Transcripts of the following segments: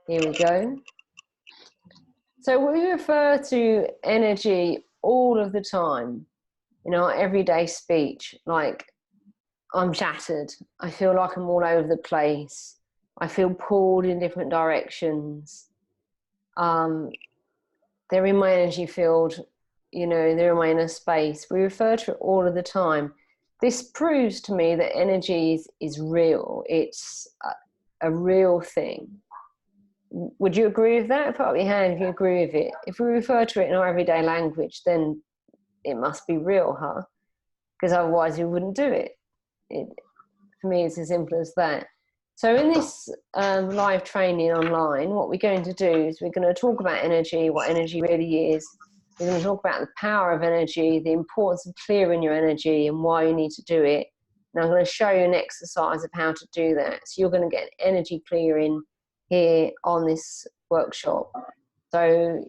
Here we go. So we refer to energy all of the time in our everyday speech, like, I'm shattered. I feel like I'm all over the place. I feel pulled in different directions. They're in my energy field, they're in my inner space. We refer to it all of the time. This proves to me that energy is real. It's a real thing. Would you agree with that? Put up your hand if you agree with it. If we refer to it in our everyday language, then it must be real, huh? Because otherwise we wouldn't do it. For me, it's as simple as that. So in this live training online, what we're going to do is we're going to talk about energy, what energy really is. We're going to talk about the power of energy, the importance of clearing your energy and why you need to do it. And I'm going to show you an exercise of how to do that. So you're going to get energy clearing here on this workshop. So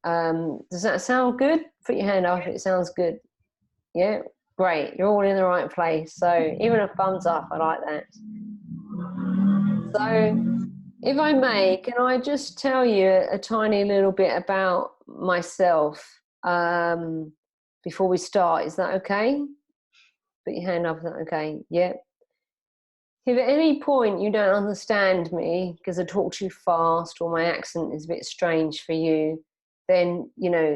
does that sound good? Put your hand up if it sounds good. Yeah, great. You're all in the right place. So even a thumbs up, I like that. So if I may, can I just tell you a tiny little bit about myself before we start? Is that okay? Put your hand up. Is that okay? Yeah. If at any point you don't understand me because I talk too fast or my accent is a bit strange for you, then,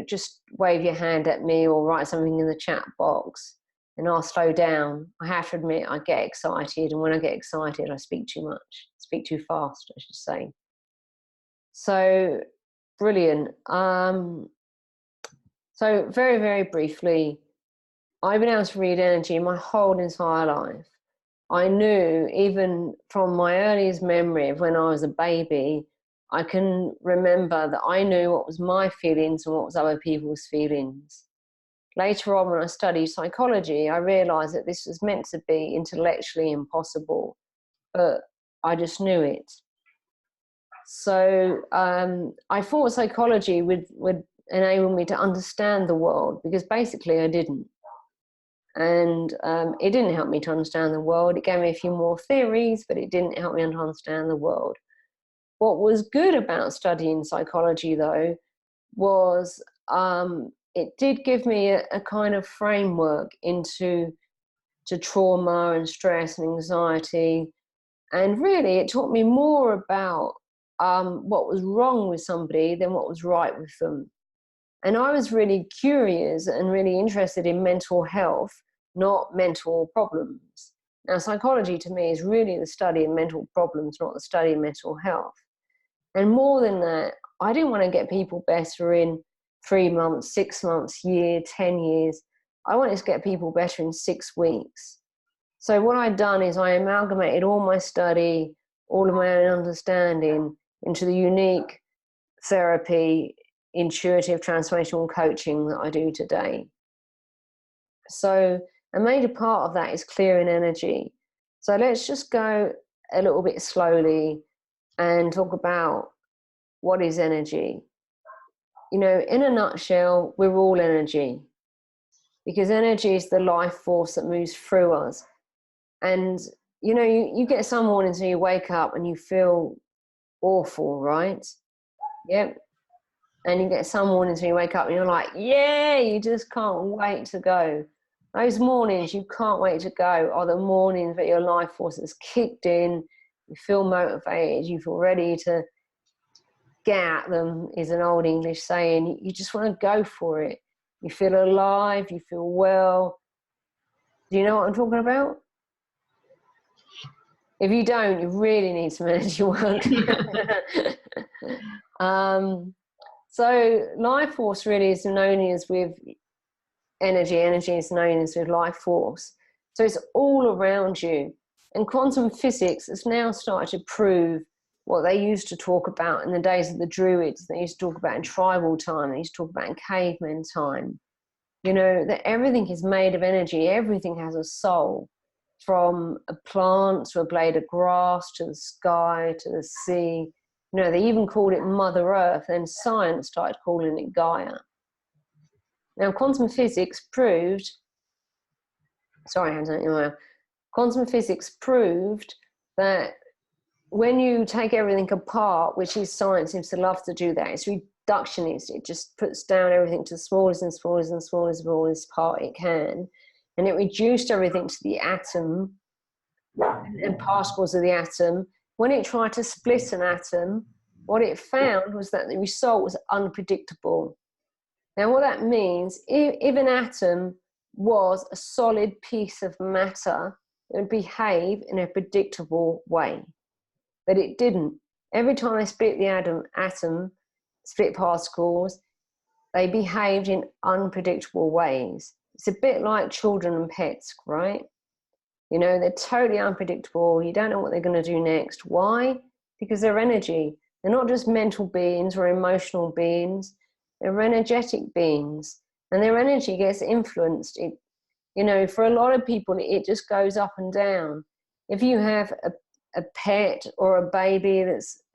just wave your hand at me or write something in the chat box and I'll slow down. I have to admit, I get excited, and when I get excited, I speak too much, speak too fast, I should say. So, brilliant. So very, very briefly, I've been able to read energy my whole entire life. I knew, even from my earliest memory of when I was a baby, I can remember that I knew what was my feelings and what was other people's feelings. Later on, when I studied psychology, I realized that this was meant to be intellectually impossible, but I just knew it. So I thought psychology would enable me to understand the world, because basically I didn't. And it didn't help me to understand the world. It gave me a few more theories, but it didn't help me to understand the world. What was good about studying psychology, though, was it did give me a kind of framework into trauma and stress and anxiety. And really, it taught me more about what was wrong with somebody than what was right with them. And I was really curious and really interested in mental health, not mental problems. Now, psychology to me is really the study of mental problems, not the study of mental health. And more than that, I didn't want to get people better in 3 months, 6 months, year, 10 years. I wanted to get people better in 6 weeks. So what I'd done is I amalgamated all my study, all of my own understanding into the unique therapy, intuitive transformational coaching that I do today. So a major part of that is clearing energy. So let's just go a little bit slowly and talk about what is energy. In a nutshell, we're all energy, because energy is the life force that moves through us. And you get some mornings when you wake up and you feel awful, right? Yep. And you get some mornings when you wake up and you're like, yeah, you just can't wait to go. Those mornings you can't wait to go are the mornings that your life force has kicked in. You feel motivated. You feel ready to get at them, is an old English saying. You just want to go for it. You feel alive. You feel well. Do you know what I'm talking about? If you don't, you really need some energy work. So life force really is known as with energy. Energy is known as with life force. So it's all around you. And quantum physics has now started to prove what they used to talk about in the days of the Druids. They used to talk about in tribal time. They used to talk about in caveman time. That everything is made of energy. Everything has a soul. From a plant to a blade of grass to the sky to the sea. They even called it Mother Earth, and science started calling it Gaia. Now, quantum physics proved, quantum physics proved that when you take everything apart, which is science seems to love to do that, it's reductionist. It just puts down everything to the smallest and smallest and smallest part it can. And it reduced everything to the atom and particles of the atom. When it tried to split an atom, what it found was that the result was unpredictable. Now, what that means, if an atom was a solid piece of matter, it would behave in a predictable way. But it didn't. Every time they split the atom, split particles, they behaved in unpredictable ways. It's a bit like children and pets, right? You know, they're totally unpredictable. You don't know what they're going to do next. Why? Because they're energy. They're not just mental beings or emotional beings. They're energetic beings. And their energy gets influenced. It, you know, for a lot of people, it just goes up and down. If you have a pet or a baby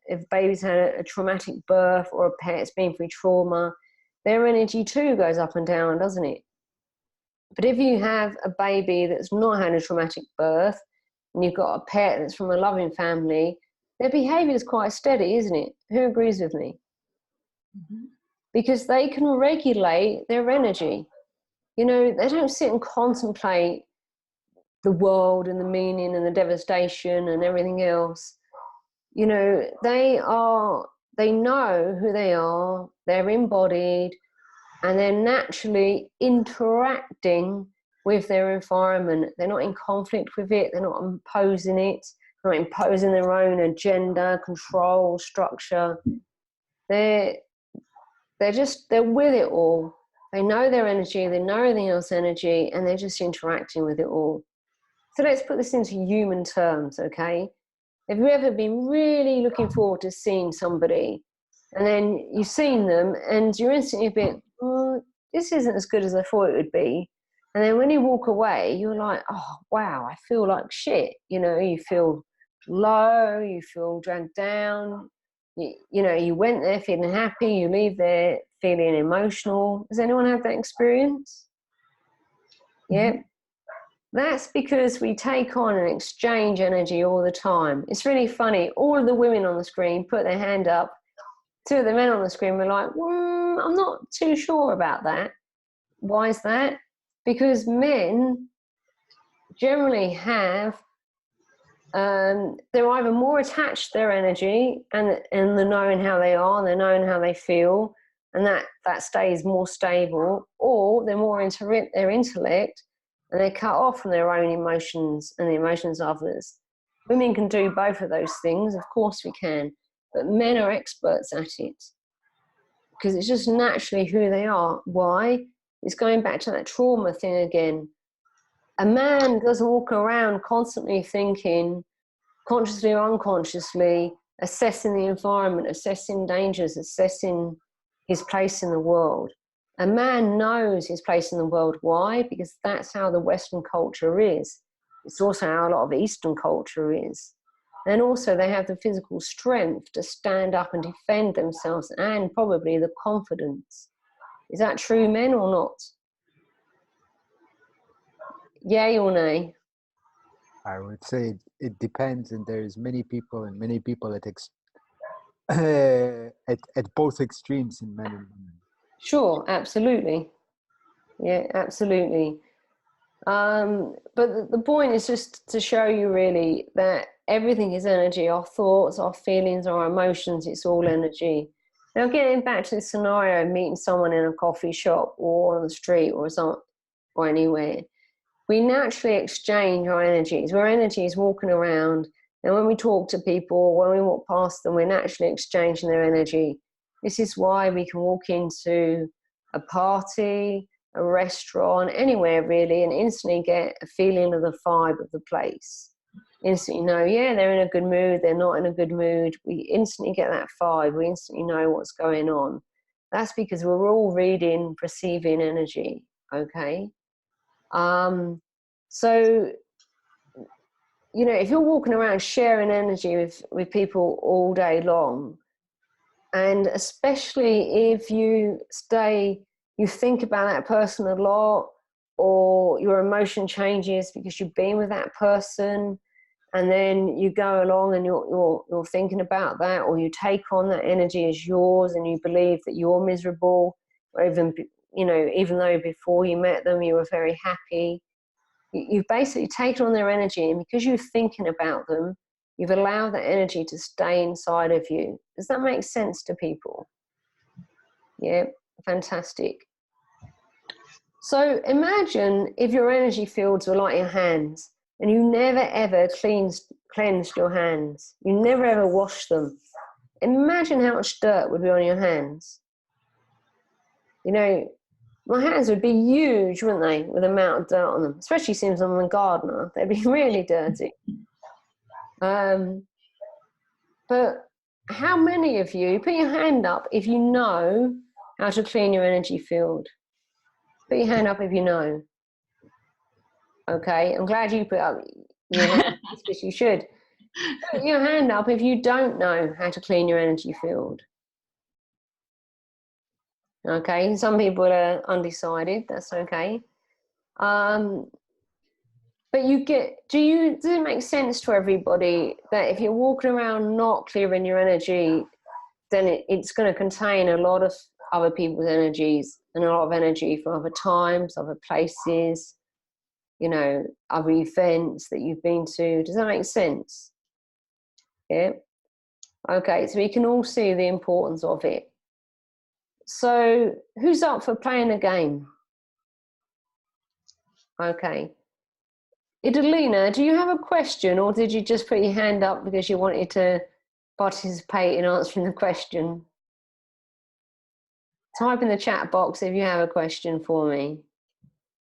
if baby's had a traumatic birth, or a pet's been through trauma, their energy too goes up and down, doesn't it? But if you have a baby that's not had a traumatic birth, and you've got a pet that's from a loving family, their behavior is quite steady, isn't it? Who agrees with me? Mm-hmm. Because they can regulate their energy. You know, they don't sit and contemplate the world and the meaning and the devastation and everything else. You know, they know who they are, they're embodied, and they're naturally interacting with their environment. They're not in conflict with it, they're not imposing it, they're not imposing their own agenda, control, structure. They're with it all. They know their energy, they know everything else energy, and they're just interacting with it all. So let's put this into human terms, okay? Have you ever been really looking forward to seeing somebody, and then you've seen them and you're instantly a bit, this isn't as good as I thought it would be. And then when you walk away, you're like, oh, wow, I feel like shit. You know, you feel low, you feel dragged down. You know, you went there feeling happy, you leave there feeling emotional. Has anyone had that experience? Yeah. Mm-hmm. That's because we take on and exchange energy all the time. It's really funny. All of the women on the screen put their hand up. Two of the men on the screen were like, I'm not too sure about that. Why is that? Because men generally have, they're either more attached to their energy and the knowing how they are, and they're knowing how they feel, and that stays more stable, or they're more into their intellect, and they're cut off from their own emotions and the emotions of others. Women can do both of those things, of course we can, but men are experts at it because it's just naturally who they are. Why? It's going back to that trauma thing again. A man doesn't walk around constantly thinking, consciously or unconsciously, assessing the environment, assessing dangers, assessing his place in the world. A man knows his place in the world. Why? Because that's how the Western culture is. It's also how a lot of Eastern culture is. And also they have the physical strength to stand up and defend themselves, and probably the confidence. Is that true, men, or not? Yay or nay? I would say it depends, and there's many people at both extremes in men and women. Sure, absolutely. Yeah, absolutely. But the point is just to show you really that everything is energy. Our thoughts, our feelings, our emotions, it's all energy. Now getting back to the scenario, meeting someone in a coffee shop or on the street or anywhere, we naturally exchange our energies. Our energy is walking around, and when we talk to people, when we walk past them, we're naturally exchanging their energy. This is why we can walk into a party, a restaurant, anywhere really, and instantly get a feeling of the vibe of the place. Instantly know, yeah, they're in a good mood, they're not in a good mood. We instantly get that vibe, we instantly know what's going on. That's because we're all reading, perceiving energy, okay? So, you know, if you're walking around sharing energy with people all day long, and especially if you think about that person a lot, or your emotion changes because you've been with that person, And then you go along and you're thinking about that, or you take on that energy as yours, and you believe that you're miserable, or even, you know, even though before you met them you were very happy. You've basically taken on their energy, and because you're thinking about them, you've allowed that energy to stay inside of you. Does that make sense to people? Yeah, fantastic. So imagine if your energy fields were like your hands, and you never ever cleansed your hands. You never ever washed them. Imagine how much dirt would be on your hands. You know, my hands would be huge, wouldn't they, with the amount of dirt on them, especially since I'm a gardener. They'd be really dirty. But how many of you, put your hand up if you know how to clean your energy field. Put your hand up if you know. Okay, I'm glad you put up your hand because you should. Put your hand up if you don't know how to clean your energy field. Okay, some people are undecided, that's okay. But does it make sense to everybody that if you're walking around not clearing your energy, then it's going to contain a lot of other people's energies and a lot of energy from other times, other places, you know, other events that you've been to. Does that make sense? Yeah. Okay, so we can all see the importance of it. So who's up for playing a game? Okay. Idalina, do you have a question, or did you just put your hand up because you wanted to participate in answering the question? Type in the chat box if you have a question for me.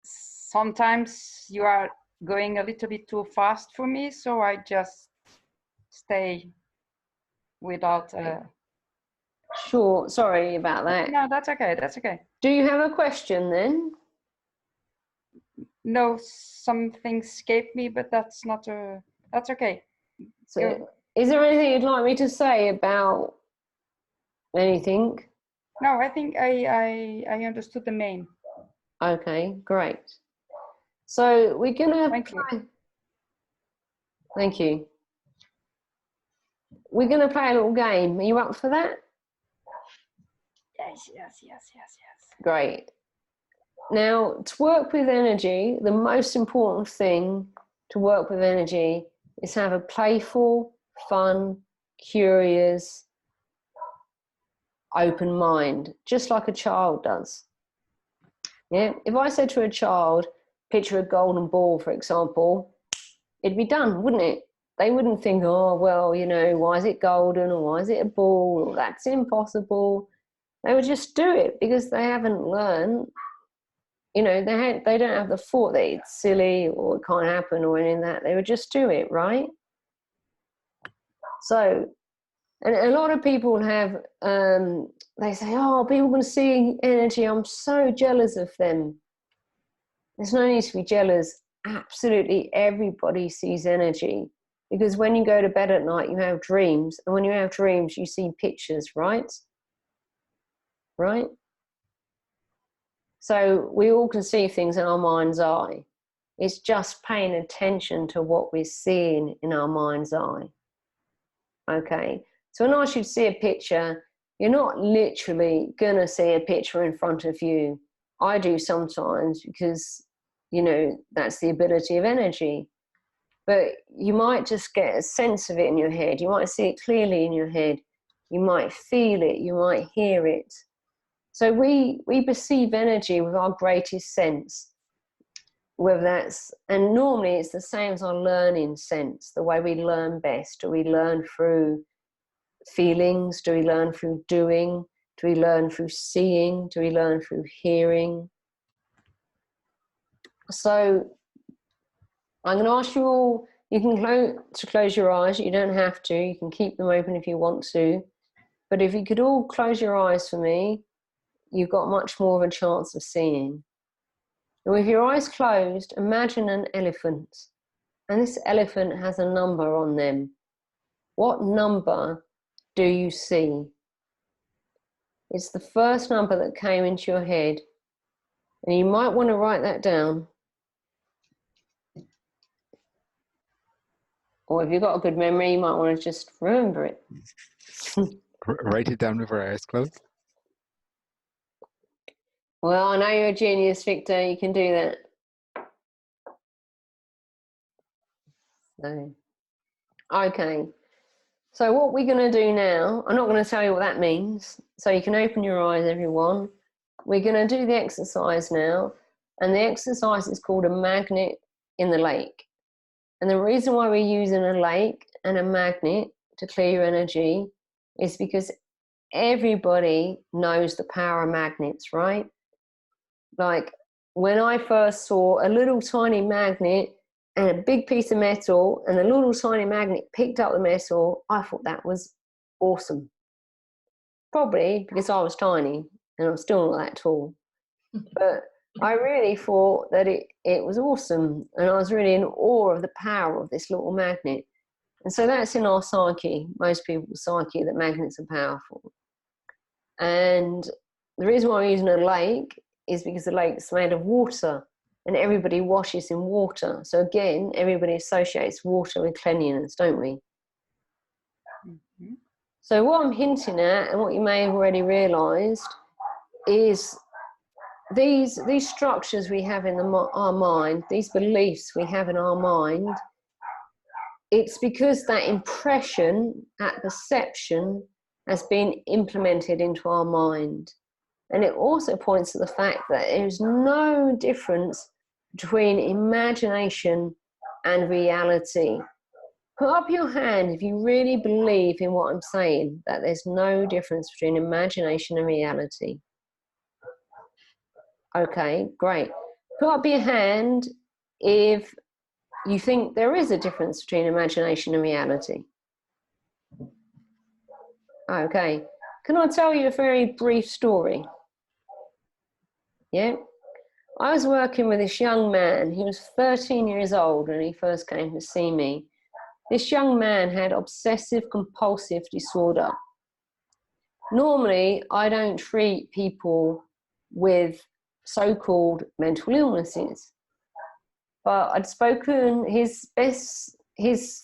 Sometimes you are going a little bit too fast for me, so I just stay without... Sure, sorry about that. No, that's okay, that's okay. Do you have a question then? No, some things escaped me, but that's not that's okay. So, is there anything you'd like me to say about anything? No, I think I understood the main. Okay, great. So we're gonna Thank you. We're gonna play a little game. Are you up for that? Yes. Great. Now, to work with energy, the most important thing to work with energy is have a playful, fun, curious, open mind, just like a child does. Yeah. If I said to a child, picture a golden ball, for example, it'd be done, wouldn't it? They wouldn't think, oh, well, you know, why is it golden, or why is it a ball, or that's impossible. They would just do it because they haven't learned, you know, they don't have the thought that it's silly or it can't happen or anything like that. They would just do it, right? So, and a lot of people have, they say, oh, people can see energy. I'm so jealous of them. There's no need to be jealous. Absolutely everybody sees energy, because when you go to bed at night, you have dreams. And when you have dreams, you see pictures, right? Right? So we all can see things in our mind's eye. It's just paying attention to what we're seeing in our mind's eye. Okay, so when I should see a picture, you're not literally gonna see a picture in front of you. I do sometimes because, you know, that's the ability of energy. But you might just get a sense of it in your head. You might see it clearly in your head. You might feel it, you might hear it. So we perceive energy with our greatest sense, whether that's, and normally it's the same as our learning sense, the way we learn best. Do we learn through feelings? Do we learn through doing? Do we learn through seeing? Do we learn through hearing? So I'm going to ask you all, you can close your eyes. You don't have to. You can keep them open if you want to. But if you could all close your eyes for me, you've got much more of a chance of seeing. And with your eyes closed, imagine an elephant. And this elephant has a number on them. What number do you see? It's the first number that came into your head. And you might want to write that down. Or if you've got a good memory, you might want to just remember it. Write it down with our eyes closed. Well, I know you're a genius, Victor. You can do that. So, okay. So what we're going to do now, I'm not going to tell you what that means. So you can open your eyes, everyone. We're going to do the exercise now. And the exercise is called a magnet in the lake. And the reason why we're using a lake and a magnet to clear your energy is because everybody knows the power of magnets, right? Like when I first saw a little tiny magnet and a big piece of metal, and the little tiny magnet picked up the metal, I thought that was awesome. Probably because I was tiny and I'm still not that tall. But I really thought that it was awesome, and I was really in awe of the power of this little magnet. And so that's in our psyche, most people's psyche, that magnets are powerful. And the reason why we're using a lake is because the lake's made of water, and everybody washes in water. So again, everybody associates water with cleanliness, don't we? Mm-hmm. So what I'm hinting at, and what you may have already realised, is these structures we have in our mind, these beliefs we have in our mind, it's because that impression, that perception has been implemented into our mind. And it also points to the fact that there's no difference between imagination and reality. Put up your hand if you really believe in what I'm saying, that there's no difference between imagination and reality. Okay, great. Put up your hand if you think there is a difference between imagination and reality. Okay. Can I tell you a very brief story? Yeah. I was working with this young man. He was 13 years old when he first came to see me. This young man had obsessive compulsive disorder. Normally, I don't treat people with so-called mental illnesses. But I'd spoken, his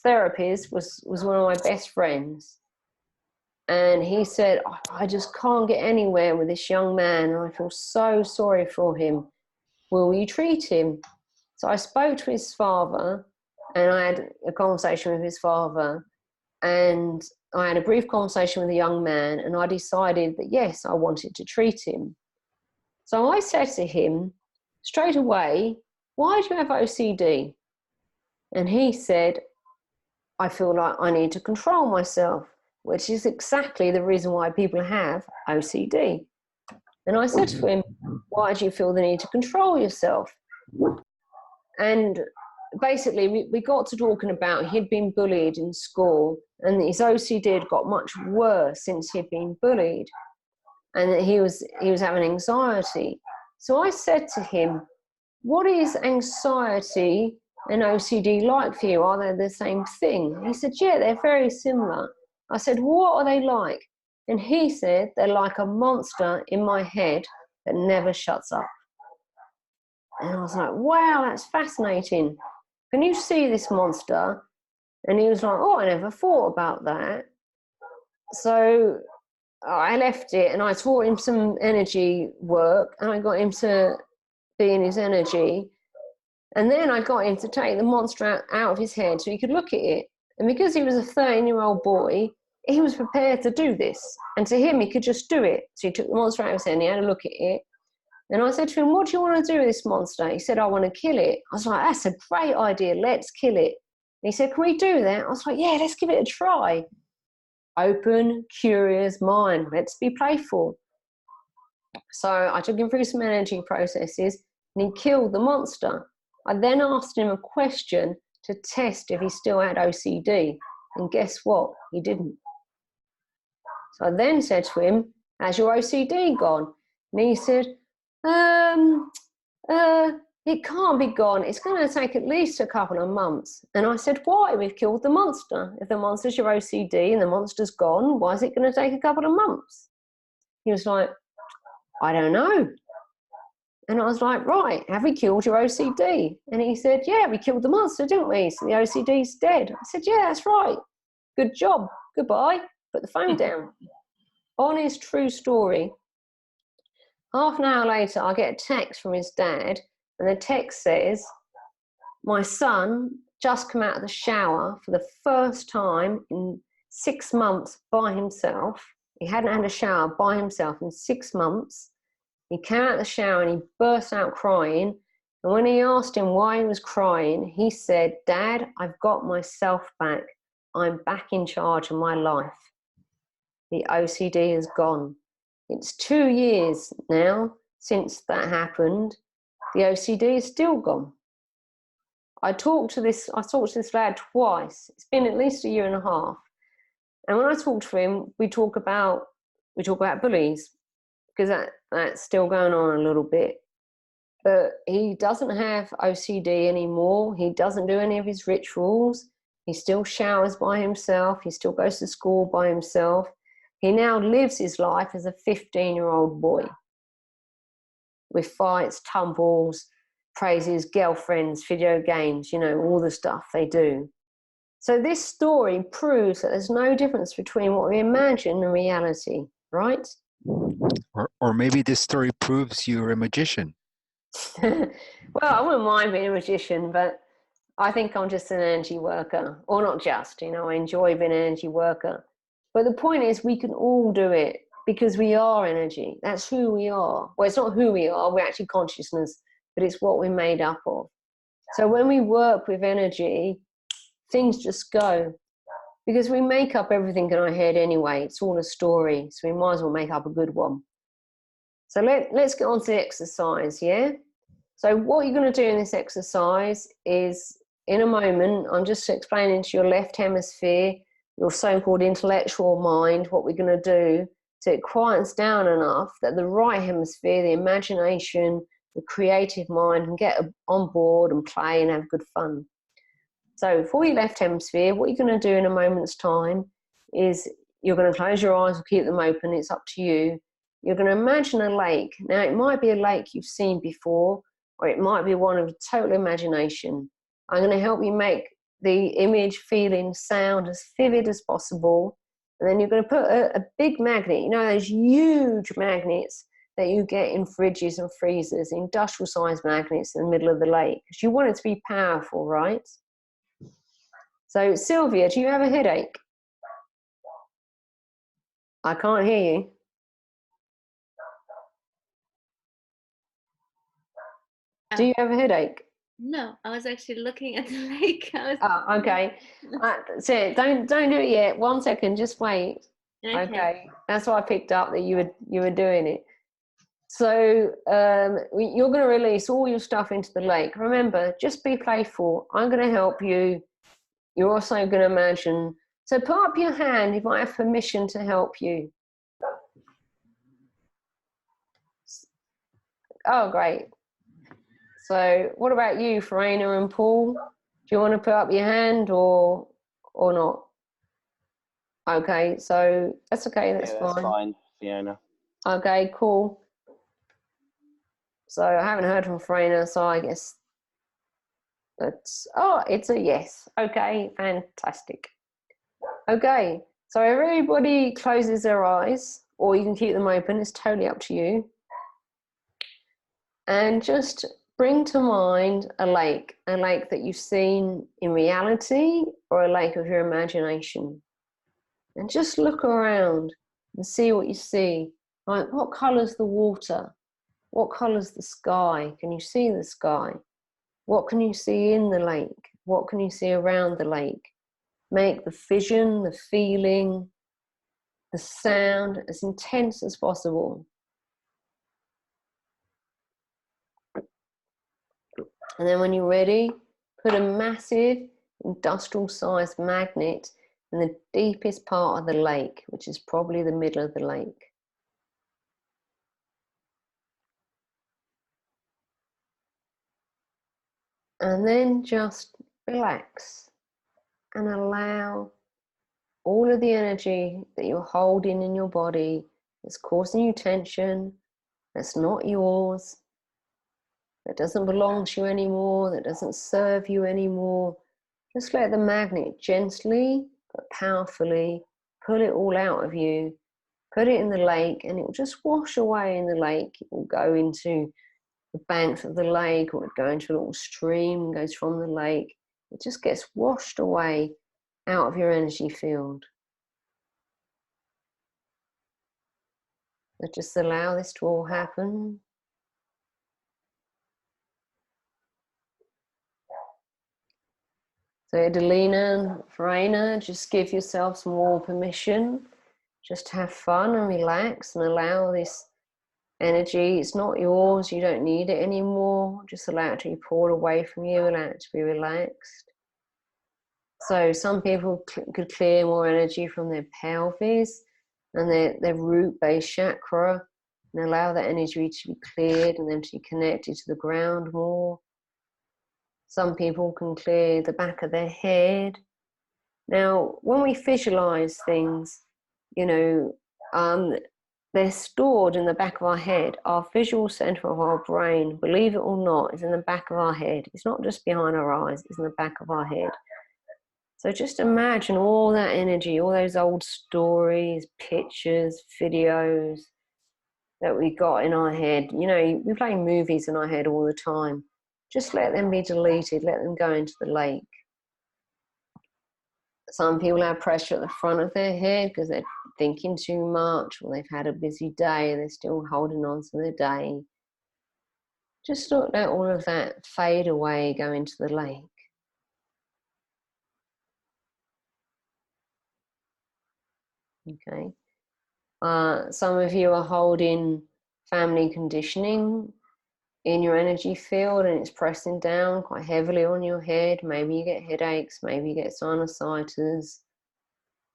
therapist was one of my best friends. And he said, I just can't get anywhere with this young man, and I feel so sorry for him. Will you treat him? So I spoke to his father, and I had a conversation with his father, and I had a brief conversation with the young man, and I decided that yes, I wanted to treat him. So I said to him straight away, why do you have OCD? And he said, I feel like I need to control myself, which is exactly the reason why people have OCD. And I said to him, why do you feel the need to control yourself? And basically we got to talking about he'd been bullied in school, and his OCD had got much worse since he'd been bullied, and that he was having anxiety. So I said to him, what is anxiety and OCD like for you? Are they the same thing? He said, yeah, they're very similar. I said, what are they like? And he said, they're like a monster in my head that never shuts up. And I was like, wow, that's fascinating. Can you see this monster? And he was like, oh, I never thought about that. So I left it, and I taught him some energy work, and I got him to be in his energy. And then I got him to take the monster out of his head so he could look at it. And because he was a 13-year-old boy, he was prepared to do this. And to him, he could just do it. So he took the monster out of his head and he had a look at it. And I said to him, what do you want to do with this monster? He said, I want to kill it. I was like, that's a great idea. Let's kill it. And he said, can we do that? I was like, yeah, let's give it a try. Open, curious mind. Let's be playful. So I took him through some energy processes, and he killed the monster. I then asked him a question to test if he still had OCD. And guess what? He didn't. So I then said to him, has your OCD gone? And he said, it can't be gone. It's going to take at least a couple of months. And I said, why? We've killed the monster. If the monster's your OCD and the monster's gone, why is it going to take a couple of months? He was like, I don't know. And I was like, right, have we killed your OCD? And he said, yeah, we killed the monster, didn't we? So the OCD's dead. I said, yeah, that's right. Good job. Goodbye. Put the phone down. Honest, true story. Half an hour later, I get a text from his dad, and the text says, my son just come out of the shower for the first time in 6 months by himself. He hadn't had a shower by himself in 6 months. He came out of the shower and he burst out crying. And when he asked him why he was crying, he said, Dad, I've got myself back. I'm back in charge of my life. The OCD is gone. It's 2 years now since that happened. The OCD is still gone. I talked to this lad twice. It's been at least 1.5 years. And when I talk to him, we talk about bullies, because that's still going on a little bit. But he doesn't have OCD anymore. He doesn't do any of his rituals. He still showers by himself. He still goes to school by himself. He now lives his life as a 15-year-old boy with fights, tumbles, praises, girlfriends, video games, all the stuff they do. So this story proves that there's no difference between what we imagine and reality, right? Or maybe this story proves you're a magician. Well, I wouldn't mind being a magician, but I think I'm just an energy worker. Or not just, I enjoy being an energy worker. But the point is, we can all do it because we are energy. That's who we are. Well, it's not who we are, we're actually consciousness, but it's what we're made up of. So when we work with energy, things just go. Because we make up everything in our head anyway. It's all a story. So we might as well make up a good one. So let's get on to the exercise, yeah? So what you're going to do in this exercise is, in a moment, I'm just explaining to your left hemisphere, your so-called intellectual mind, what we're going to do so it quiets down enough that the right hemisphere, the imagination, the creative mind can get on board and play and have good fun. So for your left hemisphere, what you're going to do in a moment's time is you're going to close your eyes or keep them open. It's up to you. You're going to imagine a lake. Now, it might be a lake you've seen before, or it might be one of total imagination. I'm going to help you make the image, feeling, sound as vivid as possible. And then you're going to put a big magnet, those huge magnets that you get in fridges and freezers, industrial size magnets in the middle of the lake, because you want it to be powerful, right? So, Sylvia, do you have a headache? I can't hear you. Do you have a headache? No, I was actually looking at the lake. Oh, okay. So don't do it yet. 1 second, just wait. Okay. That's why I picked up that you were doing it. So you're going to release all your stuff into the lake. Remember, just be playful. I'm going to help you. You're also going to imagine. So put up your hand if I have permission to help you. Oh, great. So what about you, Farina and Paul? Do you want to put up your hand or not? Okay, so that's okay, that's fine, Fiona. Okay, cool. So I haven't heard from Farina, so I guess it's a yes. Okay, fantastic. Okay, so if everybody closes their eyes, or you can keep them open, it's totally up to you. And just bring to mind a lake that you've seen in reality or a lake of your imagination. And just look around and see what you see. Like, what colour's the water? What colour's the sky? Can you see the sky? What can you see in the lake? What can you see around the lake? Make the vision, the feeling, the sound as intense as possible. And then when you're ready, put a massive industrial-sized magnet in the deepest part of the lake, which is probably the middle of the lake. And then just relax and allow all of the energy that you're holding in your body that's causing you tension, that's not yours, that doesn't belong to you anymore, that doesn't serve you anymore. Just let the magnet gently but powerfully pull it all out of you, put it in the lake, and it will just wash away in the lake. It will go into the banks of the lake, or it will go into a little stream and goes from the lake. It just gets washed away out of your energy field. So just allow this to all happen. So Adelina, Verena, just give yourself some more permission. Just have fun and relax and allow this energy. It's not yours. You don't need it anymore. Just allow it to be poured away from you. Allow it to be relaxed. So some people could clear more energy from their pelvis and their root-based chakra, and allow that energy to be cleared and then to be connected to the ground more. Some people can clear the back of their head. Now, when we visualize things, you know, they're stored in the back of our head. Our visual center of our brain, believe it or not, is in the back of our head. It's not just behind our eyes, it's in the back of our head. So just imagine all that energy, all those old stories, pictures, videos that we got in our head. You know, we play movies in our head all the time. Just let them be deleted, let them go into the lake. Some people have pressure at the front of their head because they're thinking too much, or they've had a busy day and they're still holding on to their day. Just let all of that fade away, go into the lake. Okay. Some of you are holding family conditioning in your energy field, and it's pressing down quite heavily on your head. Maybe you get headaches, maybe you get sinusitis.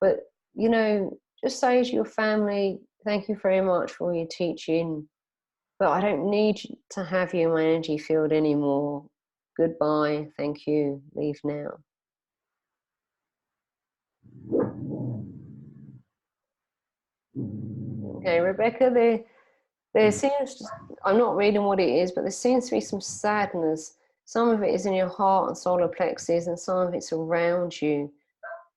But, you know, just say to your family, thank you very much for your teaching, but I don't need to have you in my energy field anymore. Goodbye, thank you, leave now. Okay, Rebecca, there seems to, I'm not reading what it is, but there seems to be some sadness. Some of it is in your heart and solar plexus, and some of it's around you.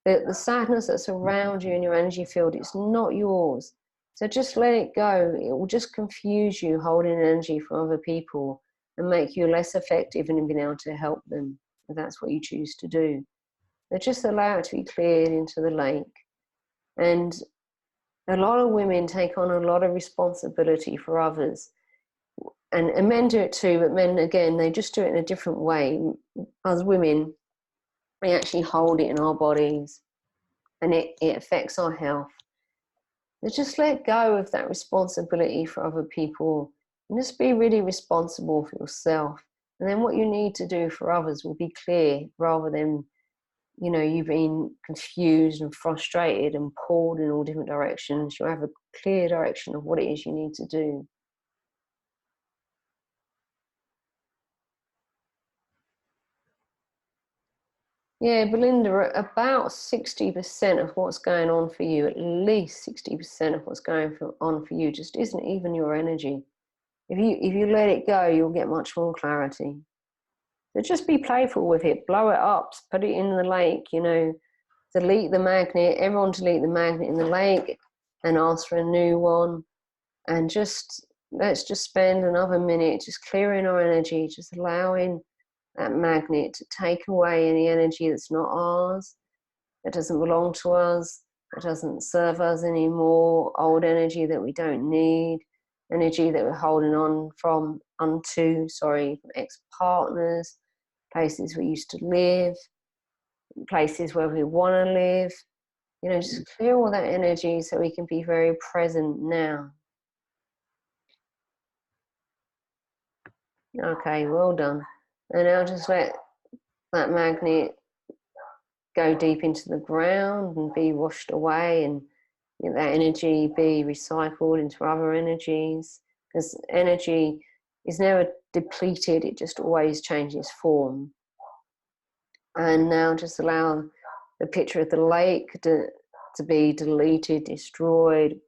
The sadness that's around you in your energy field, it's not yours. So just let it go. It will just confuse you holding energy from other people and make you less effective in being able to help them, if that's what you choose to do. So just allow it to be cleared into the lake. And a lot of women take on a lot of responsibility for others. And men do it too, but men, again, they just do it in a different way. As women, we actually hold it in our bodies, and it affects our health. So just let go of that responsibility for other people, and just be really responsible for yourself. And then what you need to do for others will be clear, rather than, you know, you've been confused and frustrated and pulled in all different directions. You'll have a clear direction of what it is you need to do. Yeah, Belinda, about 60% of what's going on for you, at least 60% of what's going on for you, just isn't even your energy. If you let it go, you'll get much more clarity. So just be playful with it, blow it up, put it in the lake, you know, delete the magnet, everyone delete the magnet in the lake and ask for a new one. And let's just spend another minute just clearing our energy, just allowing that magnet to take away any energy that's not ours, that doesn't belong to us, that doesn't serve us anymore, old energy that we don't need, energy that we're holding on from ex-partners, places we used to live, places where we want to live. You know, just clear all that energy so we can be very present now. Okay, well done. And now just let that magnet go deep into the ground and be washed away, and that energy be recycled into other energies, because energy is never depleted, it just always changes form. And now just allow the picture of the lake to be deleted, destroyed,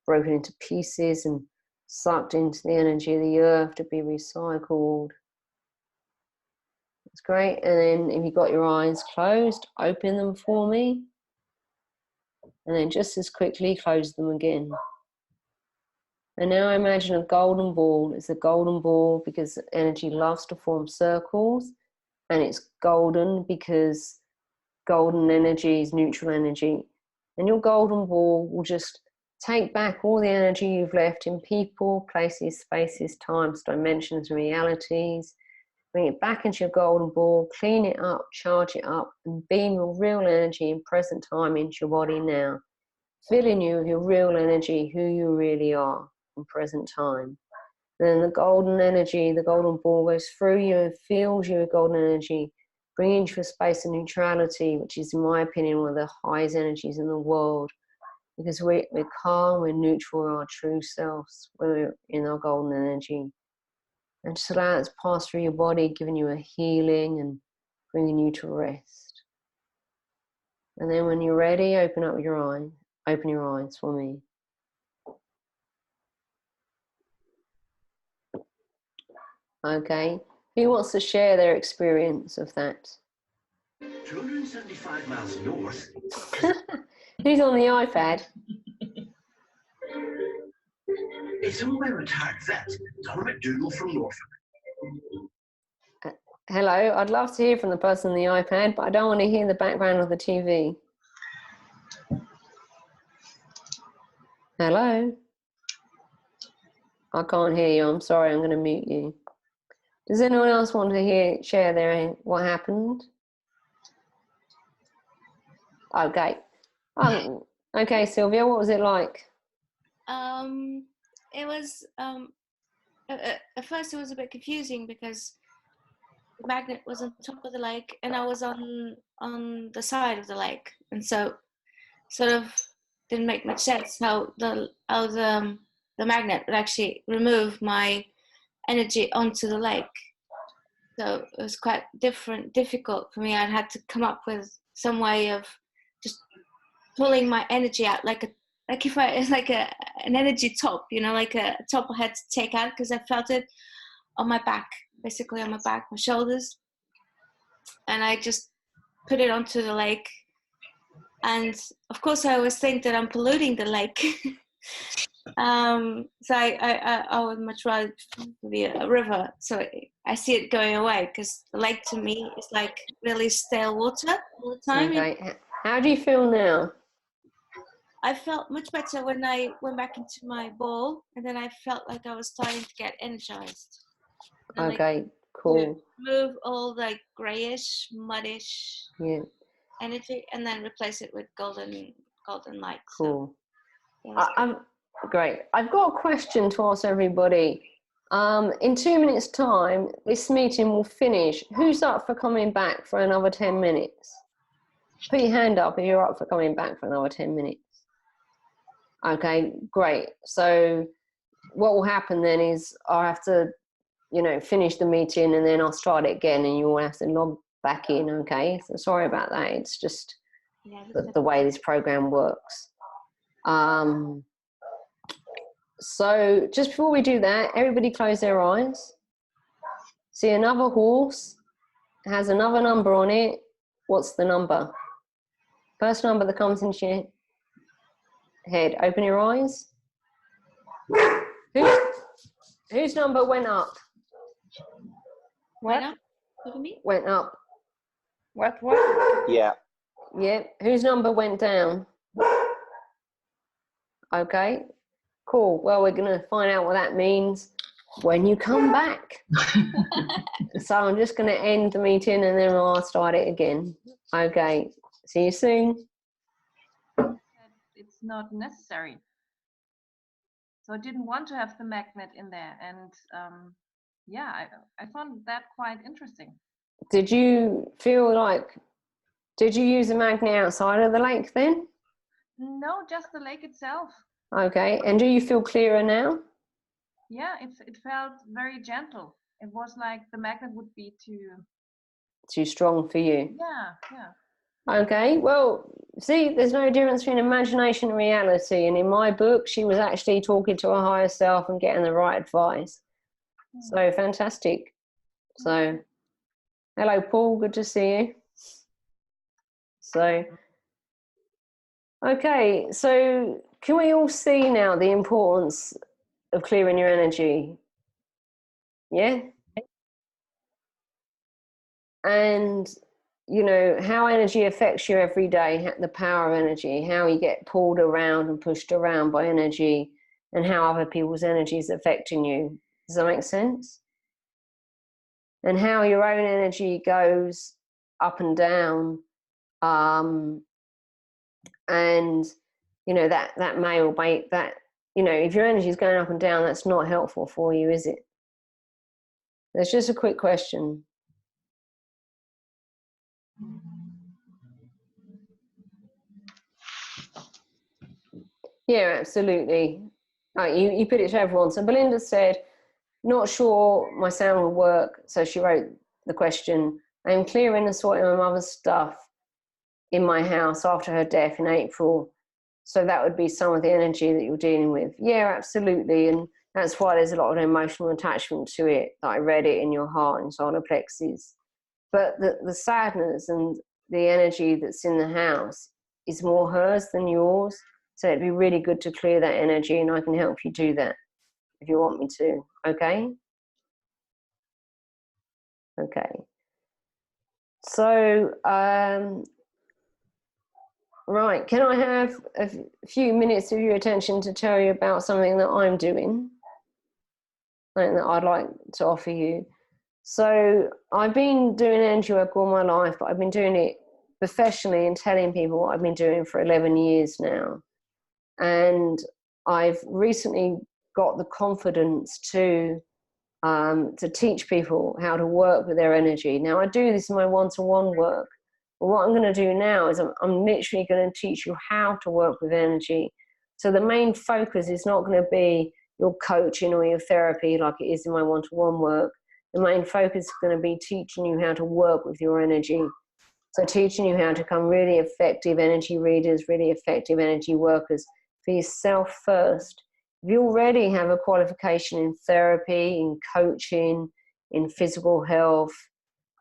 broken into pieces and sucked into the energy of the earth to be recycled. That's great. And then if you've got your eyes closed, open them for me. And then just as quickly close them again. And now imagine a golden ball. It's a golden ball because energy loves to form circles, and it's golden because golden energy is neutral energy. And your golden ball will just take back all the energy you've left in people, places, spaces, times, dimensions, realities. Bring it back into your golden ball, clean it up, charge it up, and beam your real energy in present time into your body now. Filling you with your real energy, who you really are in present time. Then the golden energy, the golden ball goes through you and fills you with golden energy, bringing you to a space of neutrality, which is, in my opinion, one of the highest energies in the world. Because we're calm, we're neutral, we're our true selves, we're in our golden energy. And just allow it to pass through your body, giving you a healing and bringing you to rest. And then when you're ready, open your eyes for me. Okay, who wants to share their experience of that? 275 miles north. Who's on the iPad? It's owned by retired vet Donna McDougall from Norfolk. Hello, I'd love to hear from the person on the iPad, but I don't want to hear the background of the TV. Hello? I can't hear you. I'm sorry, I'm going to mute you. Does anyone else want to share what happened? Okay. Okay, Sylvia, what was it like? It was at first it was a bit confusing because the magnet was on top of the lake and I was on the side of the lake, and so sort of didn't make much sense how the magnet would actually remove my energy onto the lake. So it was quite difficult for me. I had to come up with some way of just pulling my energy out, like an energy top, like a top I had to take out because I felt it on my back, basically on my back, my shoulders, and I just put it onto the lake. And of course, I always think that I'm polluting the lake. So I would much rather be a river. So I see it going away because the lake to me is like really stale water all the time. Okay. How do you feel now? I felt much better when I went back into my ball, and then I felt like I was starting to get energized. And okay, cool. Remove all the grayish, muddish energy, and then replace it with golden light. Cool. So, great. I've got a question to ask everybody. In 2 minutes' time, this meeting will finish. Who's up for coming back for another 10 minutes? Put your hand up if you're up for coming back for another 10 minutes. Okay, great. So what will happen then is I'll have to, finish the meeting and then I'll start it again and you'll have to log back in, okay? So sorry about that. It's just the way this program works. So just before we do that, everybody close their eyes. See another horse, it has another number on it. What's the number? First number that comes into your head. Open your eyes. Whose number went up? What? Went up. What? Yeah. Yeah. Whose number went down? Okay. Cool. Well, we're going to find out what that means when you come back. So I'm just going to end the meeting and then I'll start it again. Okay. See you soon. It's not necessary. So I didn't want to have the magnet in there. And I found that quite interesting. Did you use the magnet outside of the lake then? No, just the lake itself. Okay. And do you feel clearer now? Yeah, it felt very gentle. It was like the magnet would be too strong for you. Yeah. Okay, well, see, there's no difference between imagination and reality. And in my book, she was actually talking to her higher self and getting the right advice. So fantastic. So Hello, Paul. Good to see you. So, okay. So, can we all see now the importance of clearing your energy? Yeah. And, you know, how energy affects you every day, the power of energy, how you get pulled around and pushed around by energy, and how other people's energy is affecting you. Does that make sense? And how your own energy goes up and down. And, you know, that may or may, that, you know, if your energy is going up and down, that's not helpful for you, is it? That's just a quick question. Yeah, absolutely. You put it to everyone. So Belinda said, not sure my sound will work. So she wrote the question, I'm clearing and sorting my mother's stuff in my house after her death in April. So that would be some of the energy that you're dealing with. Yeah, absolutely. And that's why there's a lot of emotional attachment to it, that I read it in your heart and solar plexus. But the sadness and the energy that's in the house is more hers than yours. So it'd be really good to clear that energy, and I can help you do that if you want me to. Okay? Okay. So, right, can I have a few minutes of your attention to tell you about something that I'm doing, something that I'd like to offer you? So I've been doing energy work all my life, but I've been doing it professionally and telling people what I've been doing for 11 years now. And I've recently got the confidence to teach people how to work with their energy. Now, I do this in my one-to-one work, but what I'm going to do now is I'm literally going to teach you how to work with energy. So the main focus is not going to be your coaching or your therapy like it is in my one-to-one work. The main focus is going to be teaching you how to work with your energy. So teaching you how to become really effective energy readers, really effective energy workers for yourself first. If you already have a qualification in therapy, in coaching, in physical health,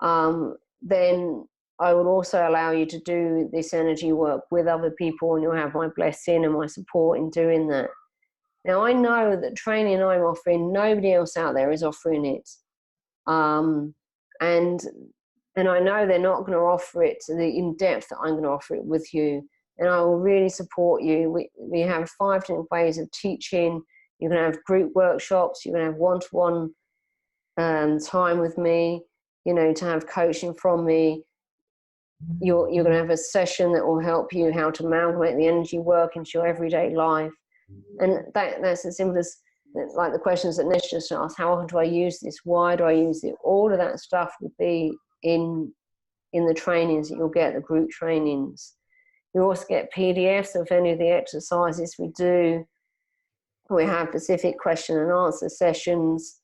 then I will also allow you to do this energy work with other people, and you'll have my blessing and my support in doing that. Now, I know that training I'm offering, nobody else out there is offering it. And I know they're not going to offer it to the in-depth that I'm going to offer it with you. And I will really support you. We have 5 different ways of teaching. You're going to have group workshops. You're going to have one-to-one time with me, you know, to have coaching from me. You're going to have a session that will help you how to amalgamate the energy work into your everyday life. And that's as simple as, like the questions that Nish just asked, how often do I use this? Why do I use it? All of that stuff will be in the trainings that you'll get, the group trainings. You also get PDFs of any of the exercises we do. We have specific question and answer sessions.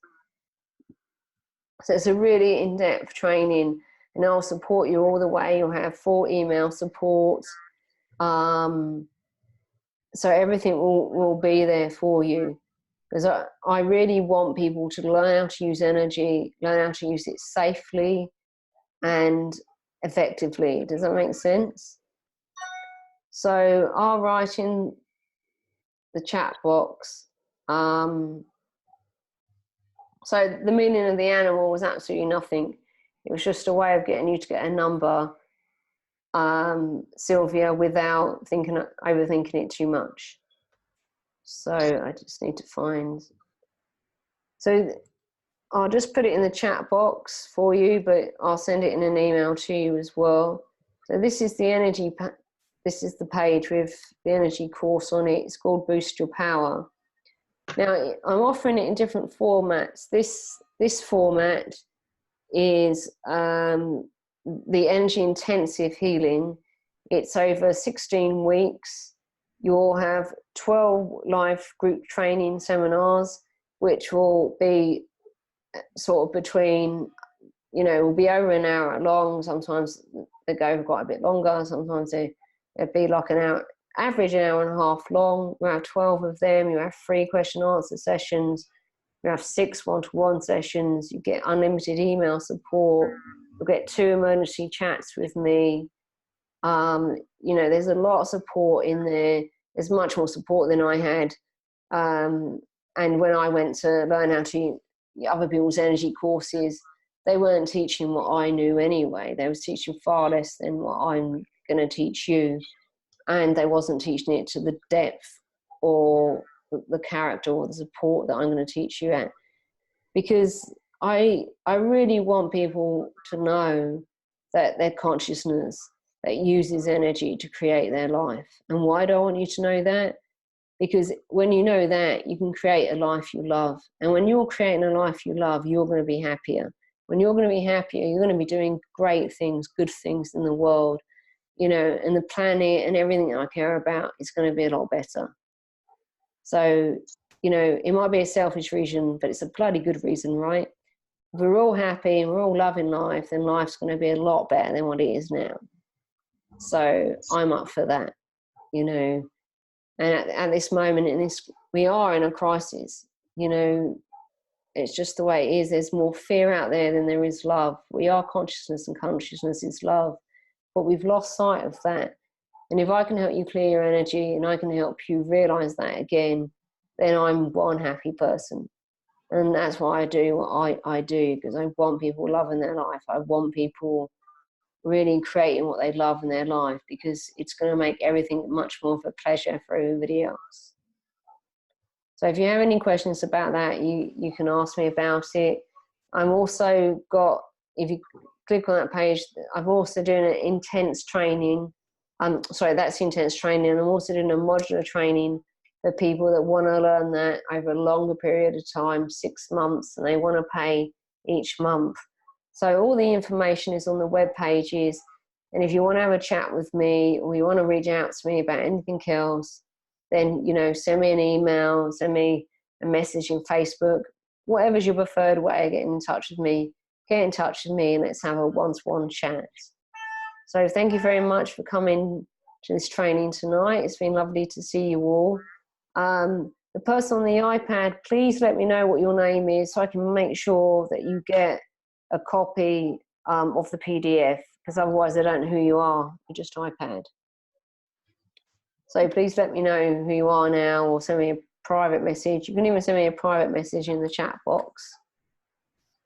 So it's a really in-depth training, and I'll support you all the way. You'll have full email support. So everything will be there for you. Because I really want people to learn how to use energy, learn how to use it safely and effectively. Does that make sense? So I'll write in the chat box. So the meaning of the animal was absolutely nothing. It was just a way of getting you to get a number, Sylvia, without overthinking it too much. So I just need to find. So I'll just put it in the chat box for you, but I'll send it in an email to you as well. So this is the energy. This is the page with the energy course on it. It's called Boost Your Power. Now, I'm offering it in different formats. This format is the energy intensive healing. It's over 16 weeks. You'll have 12 live group training seminars, which will be sort of between, you know, will be over an hour long. Sometimes they go quite a bit longer. Sometimes they'd be like an hour, average an hour and a half long. You have 12 of them. You have 3 question answer sessions. You have 6 one-to-one sessions. You get unlimited email support. you'll get 2 emergency chats with me. You know, there's a lot of support in there. There's much more support than I had. And when I went to learn how to other people's energy courses, they weren't teaching what I knew anyway. They was teaching far less than what I'm going to teach you. And they wasn't teaching it to the depth or the character or the support that I'm going to teach you at. Because I really want people to know that their consciousness that uses energy to create their life. And why do I want you to know that? Because when you know that, you can create a life you love. And when you're creating a life you love, you're going to be happier. When you're going to be happier, you're going to be doing great things, good things in the world, you know, and the planet and everything I care about is going to be a lot better. So, you know, it might be a selfish reason, but it's a bloody good reason, right? If we're all happy and we're all loving life, then life's going to be a lot better than what it is now. So I'm up for that, you know. And at this moment, we are in a crisis, you know. It's just the way it is. There's more fear out there than there is love. We are consciousness, and consciousness is love. But we've lost sight of that. And if I can help you clear your energy and I can help you realize that again, then I'm one happy person. And that's why I do what I do, because I want people loving their life. I want people really creating what they love in their life, because it's going to make everything much more of a pleasure for everybody else. So if you have any questions about that, you can ask me about it. I'm also got, if you click on that page, I've also doing an intense training. Sorry, that's intense training. I'm also doing a modular training for people that want to learn that over a longer period of time, 6 months, and they want to pay each month. So all the information is on the web pages. And if you want to have a chat with me, or you want to reach out to me about anything else, then, you know, send me an email, send me a message in Facebook, whatever's your preferred way of getting in touch with me. Get in touch with me and let's have a one-to-one chat. So thank you very much for coming to this training tonight. It's been lovely to see you all. The person on the iPad, please let me know what your name is so I can make sure that you get a copy of the PDF, because otherwise I don't know who you are. You're just iPad. So please let me know who you are now, or send me a private message. You can even send me a private message in the chat box.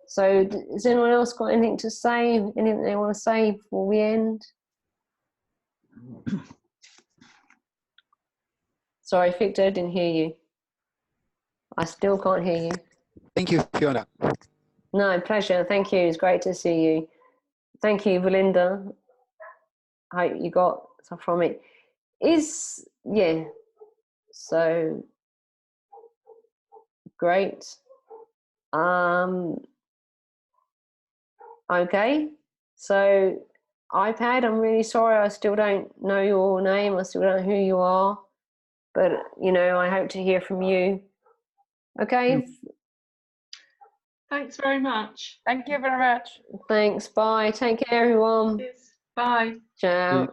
So has anyone else got anything to say? Anything they want to say before we end? Sorry, Victor, I didn't hear you. I still can't hear you. Thank you, Fiona. No, pleasure. Thank you. It's great to see you. Thank you, Belinda. I hope you got stuff from it. Yeah. So great. Okay. So iPad, I'm really sorry. I still don't know your name. I still don't know who you are. But, you know, I hope to hear from you. Okay. Thanks very much. Thank you very much. Thanks. Bye. Take care, everyone. Yes. Bye. Ciao.